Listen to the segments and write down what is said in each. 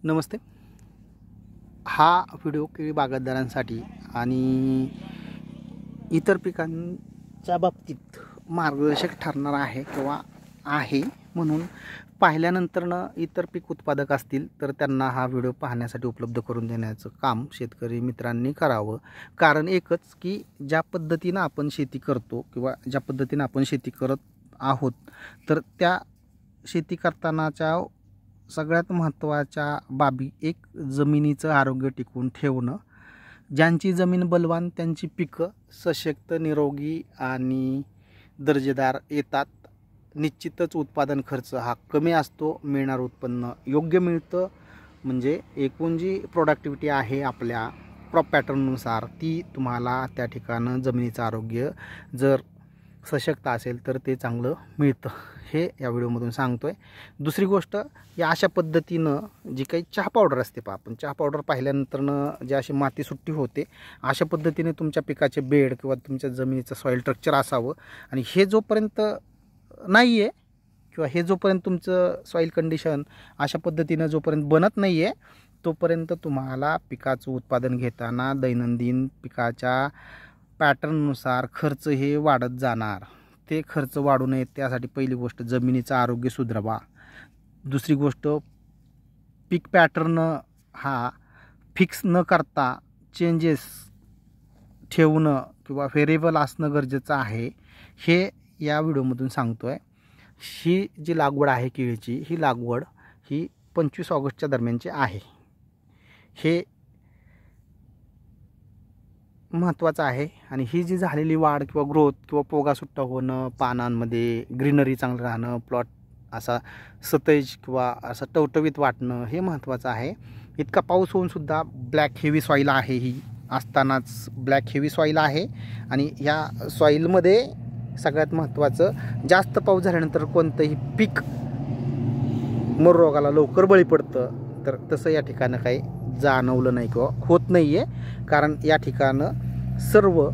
नमस्ते. हा व्हिडिओ केळी बागायतदारांसाठी आणि इतर पिकांच्या बाबतीत मार्गदर्शक ठरणार आहे किंवा आहे, म्हणून पाहिल्यानंतरनं इतर पीक उत्पादक असतील तर त्यांना हा व्हिडिओ पाहण्यासाठी उपलब्ध करून देण्याचं काम शेतकरी मित्रांनी करावं. कारण एकच की ज्या पद्धतीनं आपण शेती करतो किंवा ज्या पद्धतीनं आपण शेती करत आहोत, तर त्या शेती करतानाच्या सगळ्यात महत्त्वाच्या बाबी एक जमिनीचं आरोग्य टिकवून ठेवणं. ज्यांची जमीन बलवान त्यांची पिकं सशक्त, निरोगी आणि दर्जेदार येतात. निश्चितच उत्पादन खर्च हा कमी असतो, मिळणारं उत्पन्न योग्य मिळतं. म्हणजे एकूण जी प्रोडक्टिव्हिटी आहे आपल्या क्रॉप पॅटर्ननुसार ती तुम्हाला त्या ठिकाणं जमिनीचं आरोग्य जर सशक्त असेल तर ते चांगलं मिळतं, हे या व्हिडिओमधून सांगतो आहे. दुसरी गोष्ट, या अशा पद्धतीनं जी काही चहा पावडर असते आपण चहा पावडर पाहिल्यानंतरनं जे अशी माती सुट्टी होते, अशा पद्धतीने तुमच्या पिकाचे बेड किंवा तुमच्या जमिनीचं सॉईल स्ट्रक्चर असावं. आणि हे जोपर्यंत नाही आहे किंवा हे जोपर्यंत तुमचं सॉईल कंडिशन अशा पद्धतीनं जोपर्यंत बनत नाही आहे, तोपर्यंत तुम्हाला पिकाचं उत्पादन घेताना दैनंदिन पिकाच्या पॅटर्ननुसार खर्च हे वाढत जाणार. ते खर्च वाढू नये त्यासाठी पहिली गोष्ट जमिनीचं आरोग्य सुधारावा. दुसरी गोष्ट, पीक पॅटर्न हा फिक्स न करता चेंजेस ठेवणं किंवा व्हेरिएबल असणं गरजेचं आहे, हे या व्हिडिओमधून सांगतो आहे. ही जी लागवड आहे केळीची, ही लागवड ही 25 ऑगस्टच्या दरम्यानची आहे. हे महत्त्वाचं आहे. आणि ही जी झालेली वाढ किंवा ग्रोथ किंवा पोगा सुट्टा होणं, पानांमध्ये ग्रीनरी चांगलं राहणं, प्लॉट असा सतेज किंवा असं टवटवीत वाटणं, हे महत्त्वाचं आहे. इतका पाऊस होऊनसुद्धा ब्लॅक हेवी सॉईल आहे, ही असतानाच ब्लॅक हेवी सॉईल आहे. आणि ह्या सॉईलमध्ये सगळ्यात महत्त्वाचं, जास्त पाऊस झाल्यानंतर कोणतंही पीक मर रोगाला लवकर बळी पडतं, तर तसं या ठिकाणं काही जाणवलं नाही किंवा होत नाही आहे. कारण या ठिकाणं सर्व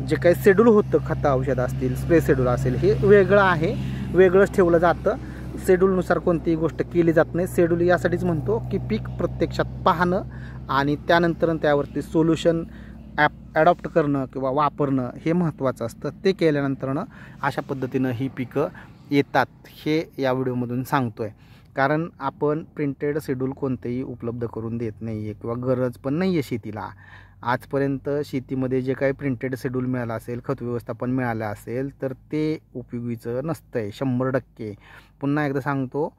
जे काही शेड्यूल होतं, खतं औषध असतील, स्प्रे शेड्यूल असेल, हे वेगळं आहे, वेगळंच ठेवलं जातं. शेड्यूलनुसार कोणतीही गोष्ट केली जात नाही. शेड्यूल यासाठीच म्हणतो की पीक प्रत्यक्षात पाहणं आणि त्यानंतर त्यावरती सोल्युशन ॲडॉप्ट करणं किंवा वापरणं हे महत्त्वाचं असतं. ते केल्यानंतरनं अशा पद्धतीनं ही पिकं येतात, हे या व्हिडिओमधून सांगतो आहे. कारण आपण प्रिंटेड शेड्यूल कोणतेही उपलब्ध करून देत नाही आहे किंवा गरज पण नाही आहे शेतीला. आजपर्यंत शेतीमध्ये जे काही प्रिंटेड शेड्यूल मिळालं असेल, खत व्यवस्थापन मिळालं असेल, तर ते उपयोगीचं नसतं आहे 100%. पुन्हा एकदा सांगतो,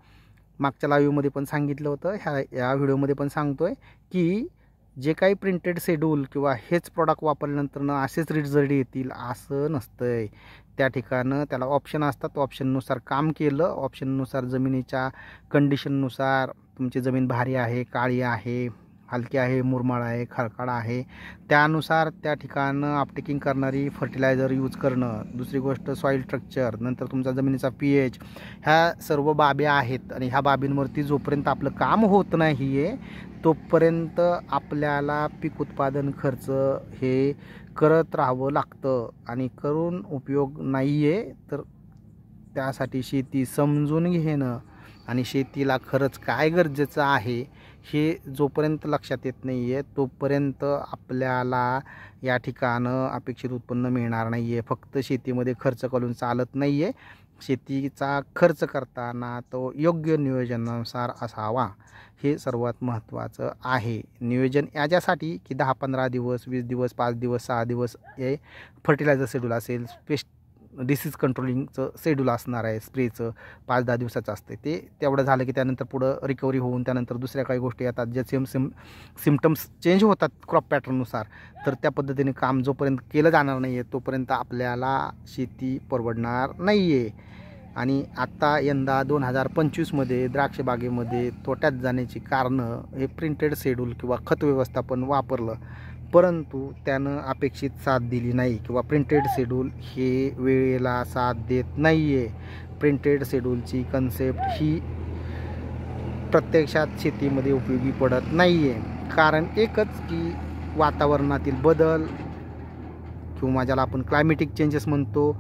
मागच्या लाईव्हमध्ये पण सांगितलं होतं, या व्हिडिओमध्ये पण सांगतो आहे की जे काही प्रिंटेड शेड्यूल किंवा हेच प्रॉडक्ट वापरल्यानंतर असेच रिझल्ट येतील असं नसतं आहे. त्या ठिकाणं त्याला ऑप्शन असतात, ऑप्शननुसार काम केलं, ऑप्शननुसार जमिनीच्या कंडिशननुसार तुमची जमीन भारी आहे, काळी आहे, हलकी आहे, मुरमाड आहे, खडकाळ आहे, त्यानुसार त्या ठिकाणं अपटेकिंग करणारी फर्टिलायझर यूज करणं. दुसरी गोष्ट सॉईल स्ट्रक्चर, नंतर तुमचा जमिनीचा pH, ह्या सर्व बाबी आहेत. आणि ह्या बाबींवरती जोपर्यंत आपलं काम होत नाही आहे, तोपर्यंत आपल्याला पीक उत्पादन खर्च हे करत राहावं लागतं. आणि करून उपयोग नाही आहे. तर त्यासाठी शेती समजून घेणं आणि शेतीला खरंच काय गरजेचं आहे हे जोपर्यंत लक्षात येत नाही आहे, तोपर्यंत आपल्याला या ठिकाणं अपेक्षित उत्पन्न मिळणार नाही आहे. फक्त शेतीमध्ये खर्च करून चालत नाही आहे. शेतीचा खर्च करताना तो योग्य नियोजनानुसार असावा, हे सर्वात महत्त्वाचं आहे. नियोजन याच्यासाठी की 10-15 दिवस, 20 दिवस, 5 दिवस, 6 दिवस हे फर्टिलायझर शेड्यूल असेल, पेस्ट डिसीज कंट्रोलिंगचं शेड्यूल असणार आहे, स्प्रेचं 5-10 दिवसाचं असते. ते तेवढं झालं की त्यानंतर पुढं रिकव्हरी होऊन त्यानंतर दुसऱ्या काही गोष्टी येतात, ज्या सिम्टम्स चेंज होतात क्रॉप पॅटर्ननुसार. तर त्या पद्धतीने काम जोपर्यंत केलं जाणार नाही आहे, तोपर्यंत आपल्याला शेती परवडणार नाही आहे. आणि आत्ता यंदा 2025मध्ये द्राक्ष बागेमध्ये तोट्यात जाण्याची कारणं हे प्रिंटेड शेड्यूल किंवा खत व्यवस्थापन वापरलं, परंतु त्यानं अपेक्षित साथ दिली नाही किंवा प्रिंटेड शेड्यूल हे वेळेला साथ देत नाही आहे. प्रिंटेड शेड्यूलची कन्सेप्ट ही प्रत्यक्षात शेतीमध्ये उपयोगी पडत नाही आहे. कारण एकच की वातावरणातील बदल किंवा ज्याला आपण क्लायमेटिक चेंजेस म्हणतो,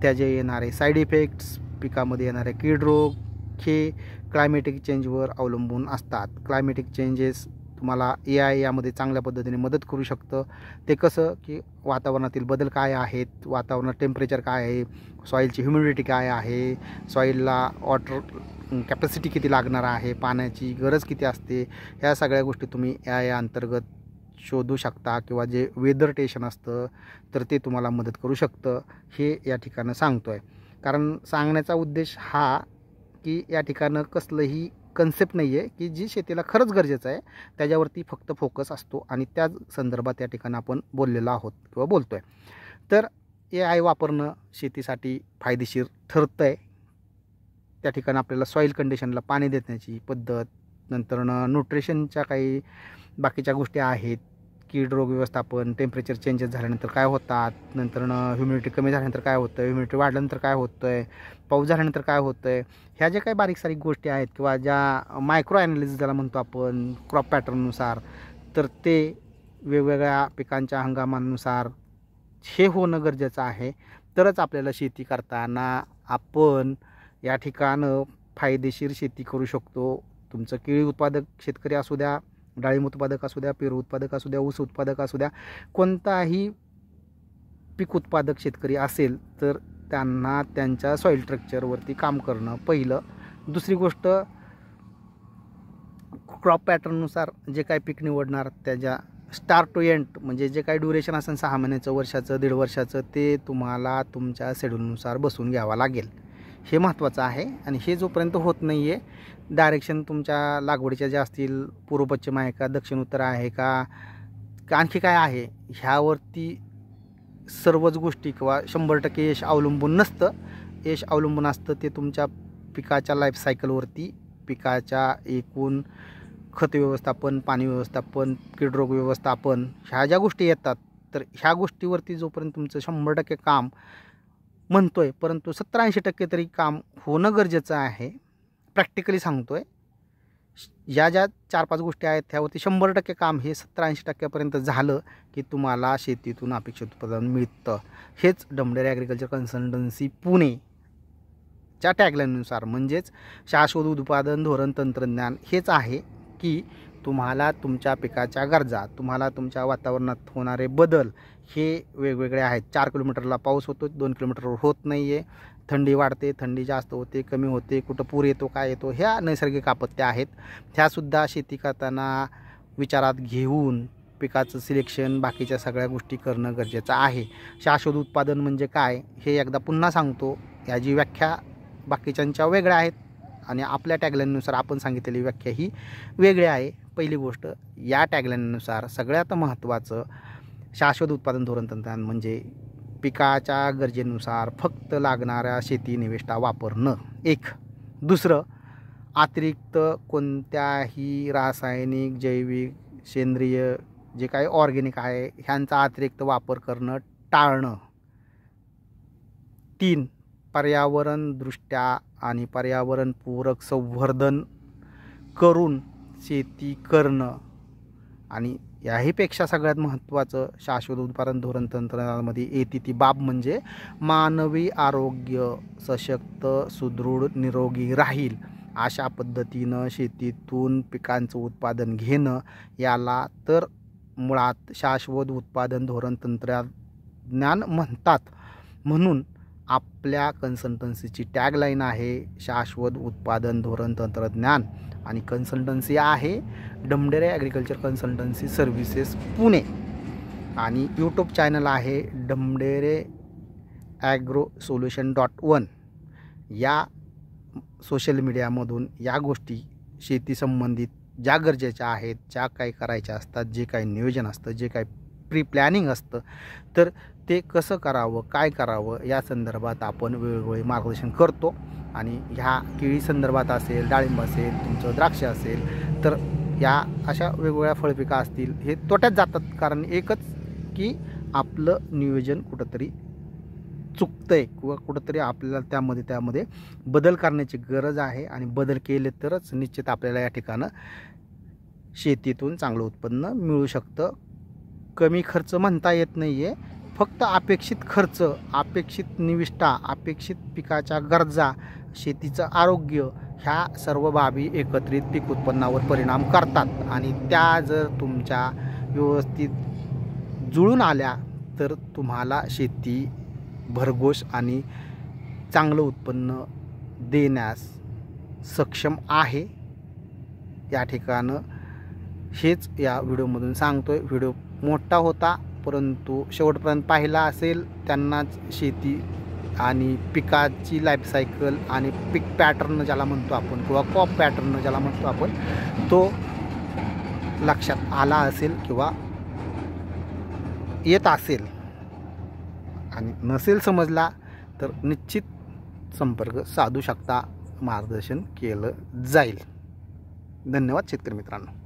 त्याचे येणारे साईड इफेक्ट्स, पिकामध्ये येणारे कीड रोग, हे क्लायमेटिक चेंजवर अवलंबून असतात. क्लायमेटिक चेंजेस तुम्हाला AI यामध्ये चांगल्या पद्धतीने मदत करू शकतं. ते कसं की वातावरणातील बदल काय आहेत, वातावरणात टेम्परेचर काय आहे, सॉईलची ह्युमिडिटी काय आहे, सॉईलला वॉटर कॅपॅसिटी किती लागणार आहे, पाण्याची गरज किती असते, ह्या सगळ्या गोष्टी तुम्ही AI अंतर्गत शोधू शकता. किंवा जे वेदर स्टेशन असतं तर ते तुम्हाला मदत करू शकतं. हे या ठिकाणं सांगतो आहे. कारण सांगण्याचा उद्देश हा की या ठिकाणं कसलंही कन्सेप्ट नाही आहे की जी शेतीला खरंच गरजेचं आहे त्याच्यावरती फक्त फोकस असतो आणि त्याच संदर्भात या ठिकाणी आपण बोललेलो आहोत किंवा बोलतो आहे. तर AI वापरणं शेतीसाठी फायदेशीर ठरतं आहे. त्या ठिकाणी आपल्याला सॉईल कंडिशनला पाणी देण्याची पद्धत, नंतर न्यूट्रिशनच्या काही बाकीच्या गोष्टी आहेत, कीड रोग व्यवस्थापन, टेम्परेचर चेंजेस झाल्यानंतर काय होतात, नंतर ह्युमिडिटी कमी झाल्यानंतर काय होतं, ह्युमिडिटी वाढल्यानंतर काय होतं आहे, पाऊस झाल्यानंतर काय होतं आहे, ह्या ज्या काही बारीक सारीक गोष्टी आहेत किंवा ज्या मायक्रो ॲनालिसिस ज्याला म्हणतो आपण क्रॉप पॅटर्ननुसार, तर ते वेगवेगळ्या पिकांच्या हंगामानुसार हे होणं गरजेचं आहे. तरच आपल्याला शेती करताना आपण या ठिकाणं फायदेशीर शेती करू शकतो. तुमचं केळी उत्पादक शेतकरी असू द्या, डाळिंब उत्पादक असू द्या, पेरू उत्पादक असू द्या, ऊस उत्पादक असू द्या, कोणताही पीक उत्पादक शेतकरी असेल तर त्यांना त्यांच्या सॉईल स्ट्रक्चरवरती काम करणं पहिलं. दुसरी गोष्ट, क्रॉप पॅटर्ननुसार जे काही पीक निवडणार त्याच्या स्टार्ट टू एंड म्हणजे जे काही ड्युरेशन असेल 6 महिन्याचं, वर्षाचं, 1.5 वर्षाचं, ते तुम्हाला तुमच्या शेड्यूलनुसार बसून घ्यावं लागेल. हे महत्त्वाचं आहे. आणि हे जोपर्यंत होत नाही आहे, डायरेक्शन तुमच्या लागवडीच्या ज्या असतील पूर्व पश्चिम आहे का, दक्षिण उत्तर आहे का, आणखी काय आहे, ह्यावरती सर्वच गोष्टी किंवा 100% यश अवलंबून नसतं. यश अवलंबून असतं ते तुमच्या पिकाच्या लाईफ सायकलवरती, पिकाच्या एकूण खत व्यवस्थापन, पाणी व्यवस्थापन, कीड रोग व्यवस्थापन, ह्या ज्या गोष्टी येतात तर ह्या गोष्टीवरती जोपर्यंत तुमचं 100% काम म्हणतोय, परंतु 70-80% तरी काम होणं गरजेचं आहे. प्रॅक्टिकली सांगतोय. या ज्या 4-5 गोष्टी आहेत त्यावरती 100% काम हे 70-80% झालं की तुम्हाला शेतीतून अपेक्षित उत्पादन मिळतं. हेच डमडेरे ॲग्रिकल्चर कन्सल्टन्सी पुणेच्या टॅगलाईननुसार म्हणजेच शाश्वत उत्पादन धोरण तंत्रज्ञान हेच आहे की तुम्हाला तुमच्या पिकाच्या गरजा, तुम्हाला तुमच्या वातावरणात होणारे बदल हे वेगवेगळे आहेत. 4 किलोमीटरला पाऊस होतो, 2 किलोमीटरवर होत नाही आहे, थंडी वाढते, थंडी जास्त होते, कमी होते, कुठं पूर येतो, काय येतो, ह्या नैसर्गिक आपत्त्या आहेत. ह्यासुद्धा शेती करताना विचारात घेऊन पिकाचं सिलेक्शन, बाकीच्या सगळ्या गोष्टी करणं गरजेचं आहे. शाश्वत उत्पादन म्हणजे काय हे एकदा पुन्हा सांगतो. याची व्याख्या बाकीच्यांच्या वेगळ्या आहेत आणि आपल्या टॅगलाईननुसार आपण सांगितलेली व्याख्या ही वेगळी आहे. पहिली गोष्ट, या टॅगलाईननुसार सगळ्यात महत्त्वाचं शाश्वत उत्पादन धोरण तंत्रज्ञान म्हणजे पिकाच्या गरजेनुसार फक्त लागणाऱ्या शेती निविष्ठा वापरणं एक. दुसरं, अतिरिक्त कोणत्याही रासायनिक, जैविक, सेंद्रिय जे काही ऑर्गॅनिक आहे ह्यांचा अतिरिक्त वापर करणं टाळणं. 3, पर्यावरणदृष्ट्या आणि पर्यावरणपूरक संवर्धन करून शेती करणं. आणि याहीपेक्षा सगळ्यात महत्त्वाचं शाश्वत उत्पादन धोरण तंत्रज्ञानामध्ये येते ती बाब म्हणजे मानवी आरोग्य सशक्त, सुदृढ, निरोगी राहील अशा पद्धतीनं शेतीतून पिकांचं उत्पादन घेणं, याला तर मुळात शाश्वत उत्पादन धोरण तंत्रज्ञान म्हणतात. म्हणून आपल्या कन्सल्टन्सीची टॅगलाईन आहे शाश्वत उत्पादन धोरण तंत्रज्ञान आणि कन्सल्टन्सी आहे डमडेरे ॲग्रिकल्चर कन्सल्टन्सी सर्व्हिसेस पुणे. आणि यूट्यूब चॅनल आहे डमडेरे ॲग्रो सोल्युशन.1. या सोशल मीडियामधून या गोष्टी शेतीसंबंधित ज्या गरजेच्या आहेत, ज्या काही करायच्या असतात, जे काही नियोजन असतं, जे काही प्री प्लॅनिंग असतं, तर ते कसं करावं, काय करावं या संदर्भात आपण वेगवेगळे मार्गदर्शन करतो. आणि ह्या केळी संदर्भात असेल, डाळिंब असेल, तुमचं द्राक्ष असेल, तर या अशा वेगवेगळ्या फळपिका असतील हे तोट्यात जातात. कारण एकच की आपलं नियोजन कुठंतरी चुकतं आहे किंवा कुठंतरी आपल्याला त्यामध्ये बदल करण्याची गरज आहे. आणि बदल केले तरच निश्चित आपल्याला या ठिकाणं शेतीतून चांगलं उत्पन्न मिळू शकतं. कमी खर्च म्हणता येत नाही आहे, फक्त अपेक्षित खर्च, अपेक्षित निविष्ठा, अपेक्षित पिकाच्या गरजा, शेतीचं आरोग्य ह्या सर्व बाबी एकत्रित पीक उत्पन्नावर परिणाम करतात आणि त्या जर तुमच्या व्यवस्थित जुळून आल्या तर तुम्हाला शेती भरघोस आणि चांगलं उत्पन्न देण्यास सक्षम आहे. या ठिकाणं हेच या व्हिडिओमधून सांगतोय. व्हिडिओ मोठा होता परंतु शेवटपर्यंत पाहिला असेल त्यांनाच शेती आणि पिकाची लाईफ सायकल आणि पीक पॅटर्न ज्याला म्हणतो आपण किंवा क्रॉप पॅटर्न ज्याला म्हणतो आपण तो लक्षात आला असेल किंवा येत असेल आणि नसेल समजला तर निश्चित संपर्क साधू शकता. मार्गदर्शन केलं जाईल. धन्यवाद शेतकरी मित्रांनो.